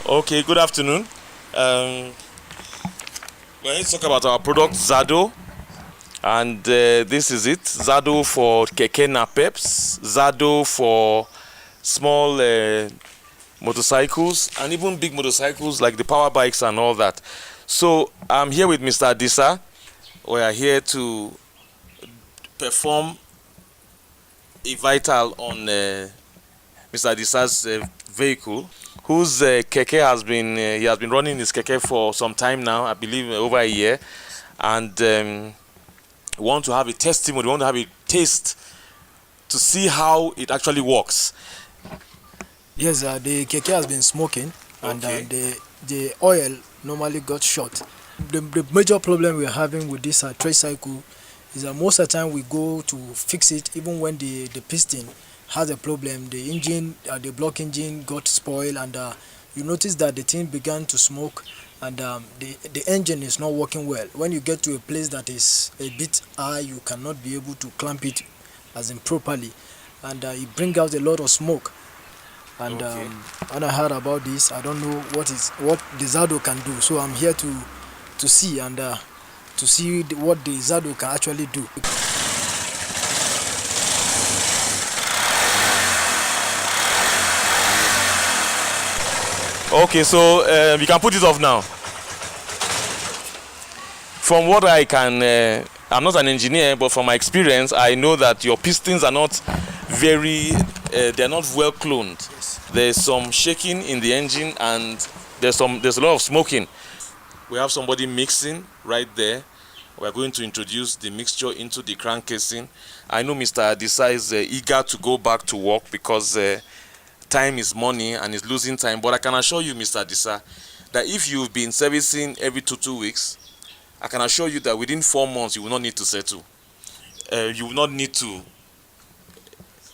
Okay, good afternoon. We're going to talk about our product Xado, and this is it. Xado for Keke napeps, Xado for small motorcycles, and even big motorcycles like the power bikes and all that. So I'm here with Mr. Adisa. We are here to perform a vital on Mr. Adisa's vehicle, whose Keke has been he has been running his Keke for some time now, I believe over a year, and we want to have a testimony, we want to have a taste to see how it actually works. Yes, the Keke has been smoking, and Okay. the oil normally got short. The major problem we're having with this tricycle is that most of the time we go to fix it, even when the piston has a problem, the engine, the block engine got spoiled, and you notice that the thing began to smoke, and the engine is not working well. When you get to a place that is a bit high, you cannot be able to clamp it as in properly, and it brings out a lot of smoke. And Okay. when I heard about this, I don't know what the Xado can do. So I'm here to see, and to see what the Xado can actually do. Okay, so we can put it off now. From what I can, I'm not an engineer, but from my experience, I know that your pistons are not very, they're not well cloned. Yes. There's some shaking in the engine, and there's a lot of smoking. We have somebody mixing right there. We're going to introduce the mixture into the crank casing. I know Mr. Adisa is eager to go back to work because time is money and is losing time. But I can assure you, Mr. Adisa, that if you've been servicing every two weeks, I can assure you that within 4 months you will not need to settle. You will not need to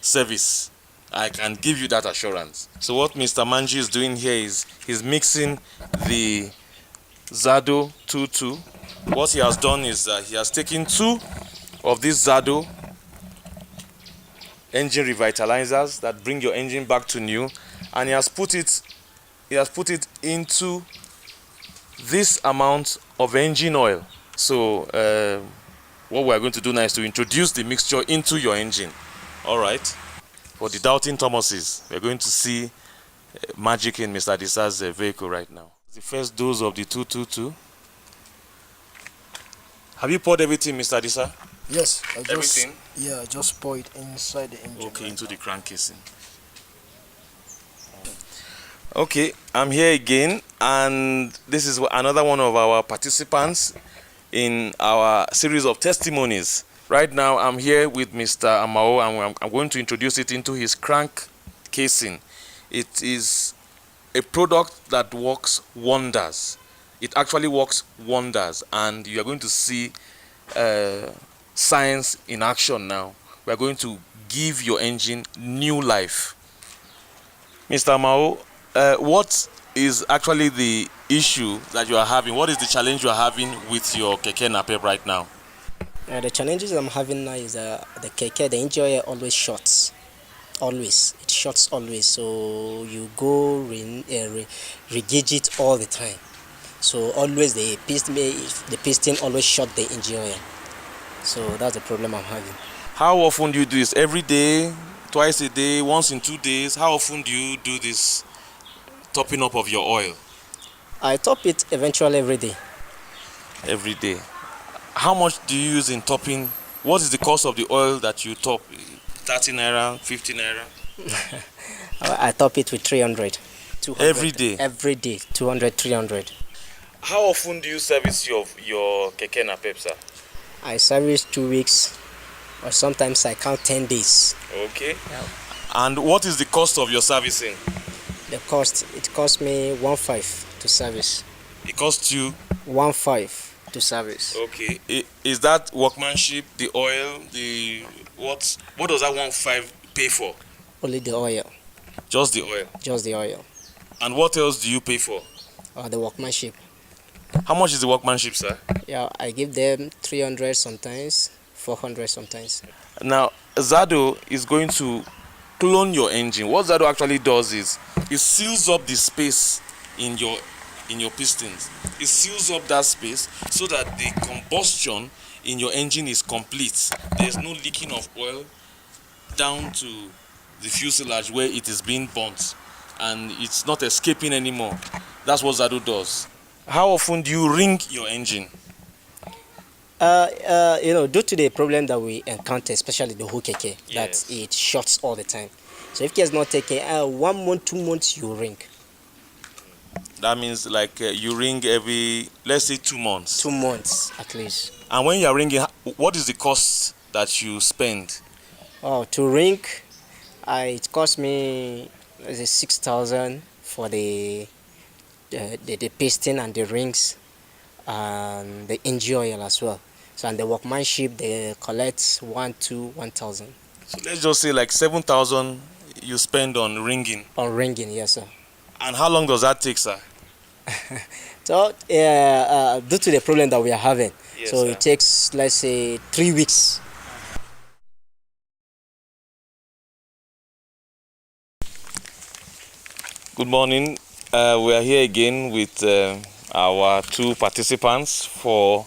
service. I can give you that assurance. So what Mr. Manji is doing here is he's mixing the Xado 22. What he has done is that he has taken 2 of these Xado engine revitalizers that bring your engine back to new, and he has put it into this amount of engine oil. So what we are going to do now is to introduce the mixture into your engine. All right. For the doubting Thomases, we are going to see magic in Mr. Adisa's vehicle right now. The first dose of the 222. Have you poured everything, Mr. Adisa? Yes, Everything? I just pour it inside the engine. Okay, into the crank casing. Okay, I'm here again, and this is another one of our participants in our series of testimonies. Right now, I'm here with Mr. Amao, and I'm going to introduce it into his crank casing. It is a product that works wonders. It actually works wonders, and you are going to see science in action now. We are going to give your engine new life. Mr. Amao, what is actually the issue that you are having? What is the challenge you are having with your Keke napep right now? The challenges I'm having now is the Keke, the engine oil always shorts. Always. It shorts always. So you go regauge it all the time. So always the piston always short the engine oil. So that's the problem I'm having. How often do you do this? Every day, twice a day, once in 2 days? How often do you do this topping up of your oil? I top it eventually every day. Every day. How much do you use in topping? What is the cost of the oil that you top? 30 naira, 50 naira? I top it with 300. 200. Every day? Every day, 200, 300. How often do you service your Keke napep, sir? I service 2 weeks, or sometimes I count 10 days. Okay. Yeah. And what is the cost of your servicing? It cost me 1.5 to service. It costs you? 1.5 to service. Okay. Is that workmanship, the oil, the what does that 1.5 pay for? Only the oil. Just the oil. Just the oil. And what else do you pay for? The workmanship. How much is the workmanship, sir? Yeah, I give them 300 sometimes, 400 sometimes. Now, Xado is going to clone your engine. What Xado actually does is it seals up the space in your pistons. It seals up that space so that the combustion in your engine is complete. There's no leaking of oil down to the fuselage where it is being burnt, and it's not escaping anymore. That's what Xado does. How often do you ring your engine? Due to the problem that we encounter, especially the whole Keke, Yes. that it shorts all the time. So if care is not taken, 1 month, 2 months, you ring. That means like you ring every, let's say, 2 months. 2 months at least. And when you are ringing, what is the cost that you spend? Oh, to ring, it cost me 6,000 for the piston and the rings and the engine oil as well. So and the workmanship, they collect 1,000. So let's just say like 7,000 you spend on ringing. On ringing, yes sir. And how long does that take, sir? So due to the problem that we are having, Yes, so sir. it takes, let's say, 3 weeks. Good morning. We are here again with our 2 participants for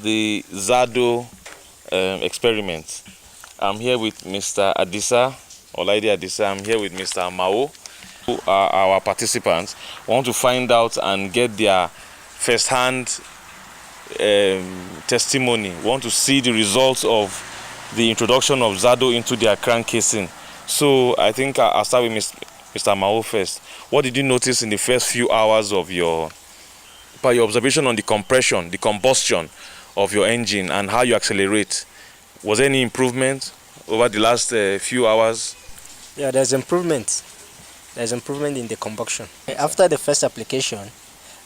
the Xado experiment. I'm here with Mr. Adisa, Olaide Adisa. I'm here with Mr. Mao, who are our participants. We want to find out and get their first-hand testimony. We want to see the results of the introduction of Xado into their crank casing. So I think I'll start with Mr. Mao first. What did you notice in the first few hours of your observation on the compression, the combustion of your engine and how you accelerate? Was there any improvement over the last few hours? Yeah, there's improvement. There's improvement in the combustion. After the first application,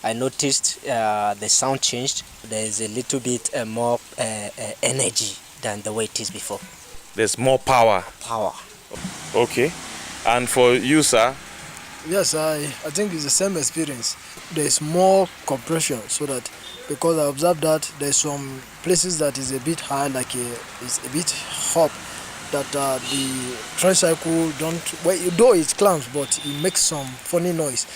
I noticed the sound changed. There's a little bit more energy than the way it is before. There's more power. Power. Okay. And for you, sir? Yes, I think it's the same experience. There's more compression, so that because I observed that there's some places that is a bit high, like it's a bit hot, that the tricycle don't, well, though it clamps, but it makes some funny noise.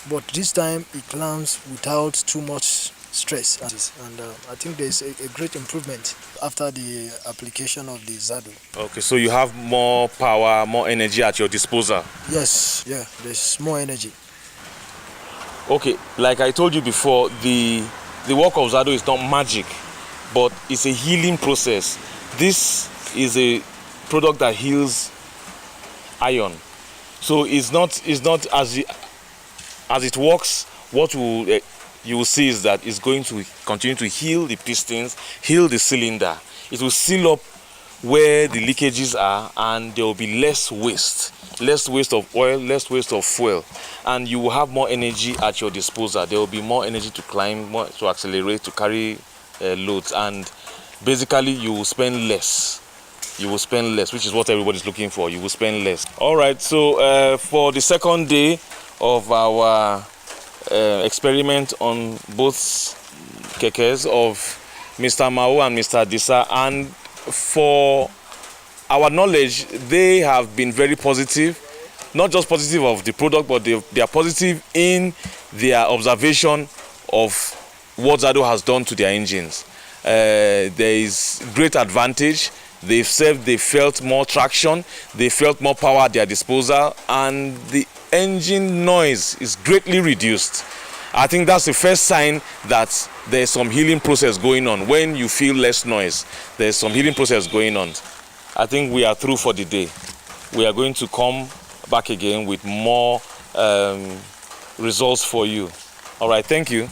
But this time it clamps without too much stress, and I think there's a great improvement after the application of the Xado. Okay, so you have more power, more energy at your disposal. Yes, yeah, there's more energy. Okay, like I told you before, the work of Xado is not magic, but it's a healing process. This is a product that heals iron. So it's not as it works. What you will see is that it's going to continue to heal the pistons, heal the cylinder. It will seal up where the leakages are, and there will be less waste of oil, less waste of fuel, and you will have more energy at your disposal. There will be more energy to climb, more to accelerate, to carry loads, and basically you will spend less. You will spend less, which is what everybody's looking for. You will spend less. All right, so for the second day of our experiment on both Kekes of Mr. Mao and Mr. Adisa, and for our knowledge, they have been very positive. Not just positive of the product, but they are positive in their observation of what Xado has done to their engines. There is great advantage. They felt more traction, they felt more power at their disposal, and the engine noise is greatly reduced. I think that's the first sign that there's some healing process going on. When you feel less noise, there's some healing process going on. I think we are through for the day. We are going to come back again with more results for you. All right, thank you.